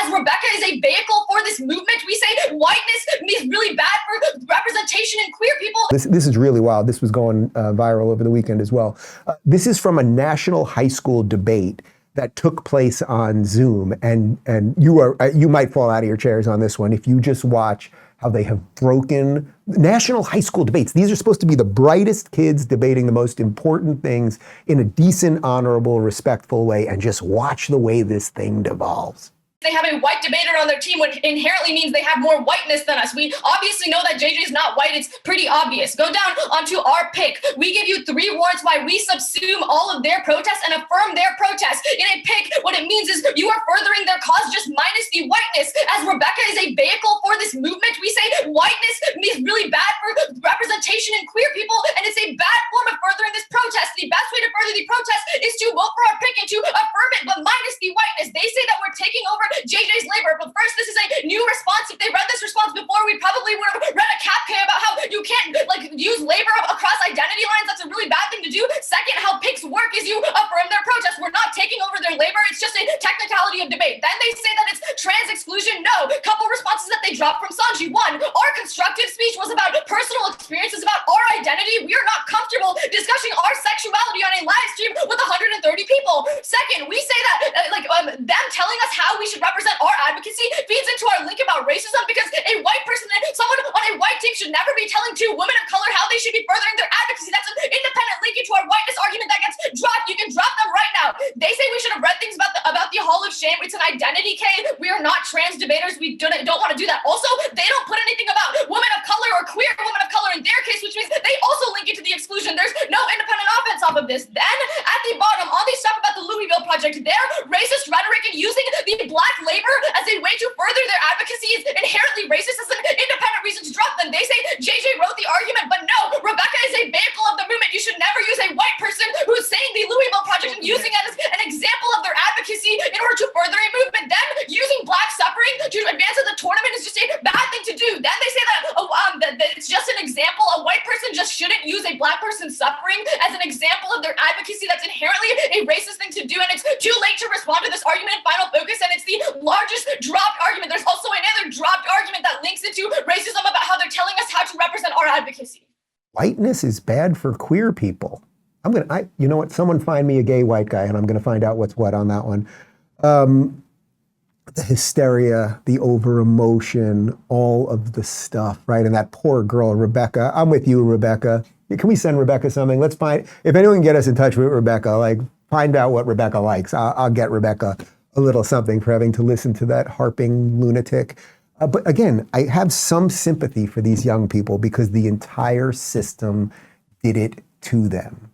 as Rebecca is a vehicle for this movement. We say whiteness is really bad for representation in queer people. This is really wild. This was going viral over the weekend as well. This is from a national high school debate that took place on Zoom, and you might fall out of your chairs on this one if you just watch how they have broken national high school debates. These are supposed to be the brightest kids debating the most important things in a decent, honorable, respectful way, and just watch the way this thing devolves. They have a white debater on their team, which inherently means they have more whiteness than us. We obviously know that JJ is not white. It's pretty obvious. Go down onto our pick. We give you 3 warrants why we subsume all of their protests and affirm their protests. In a pick, what it means is you are furthering their cause just minus the whiteness. As Rebecca is a vehicle for this movement, we say whiteness is really bad for representation in queer people, and it's a bad form of furthering this protest. The best way to further the protest is to vote for our pick and to affirm it, but minus the whiteness. They say that we're taking over JJ's labor, but first, this is a new response. If they read this response before, we probably would have read a CAPK about how you can't use labor across identity lines. That's a really bad thing to do. Second, how PICs work is you affirm their protest. We're not taking over their labor. It's just a technicality of debate. Then they say that it's trans exclusion. No. Couple responses that they dropped from Sanji. 1, our constructive speech was about personal experiences, about our identity. We are not comfortable discussing our sexuality on a live stream with 130 people. Second, we say that them telling us how we should represent our advocacy feeds into our link about racism, because a white person, someone on a white team, should never be telling 2 women of color how they should be furthering their advocacy. That's an independent link into our whiteness argument that gets dropped. You can drop them right now. They say we should have read things about the Hall of Shame. It's an identity K. We are not trans debaters. We don't want to do that. Also, they don't put anything about women of color or queer women of color in their case, which means they also link it to the exclusion. There's no independent offense off of this. Then at the bottom, all these stuff about the Louisville Project, their racist rhetoric and using the black labor as a way to further their advocacy is inherently racist. As an independent reason to drop them. They say JJ wrote the argument, but no, Rebecca is a vehicle of the movement. You should never use a white person who's saying the Louisville Project and using it as an example of their advocacy in order to further a movement. Then using black suffering to advance in the tournament is just a bad thing to do. Then they say that it's just an example. A white person just shouldn't use a black person's suffering as an example of their advocacy. That's inherently a racist thing to do, and it's too late to respond to this argument in Final Focus, and it's the largest dropped argument. There's also another dropped argument that links into racism about how they're telling us how to represent our advocacy. Whiteness is bad for queer people. You know what? Someone find me a gay white guy, and I'm going to find out what's what on that one. The hysteria, the over emotion, all of the stuff, right? And that poor girl, Rebecca. I'm with you, Rebecca. Can we send Rebecca something? Let's find, if anyone can get us in touch with Rebecca, find out what Rebecca likes. I'll get Rebecca a little something for having to listen to that harping lunatic. But again, I have some sympathy for these young people because the entire system did it to them.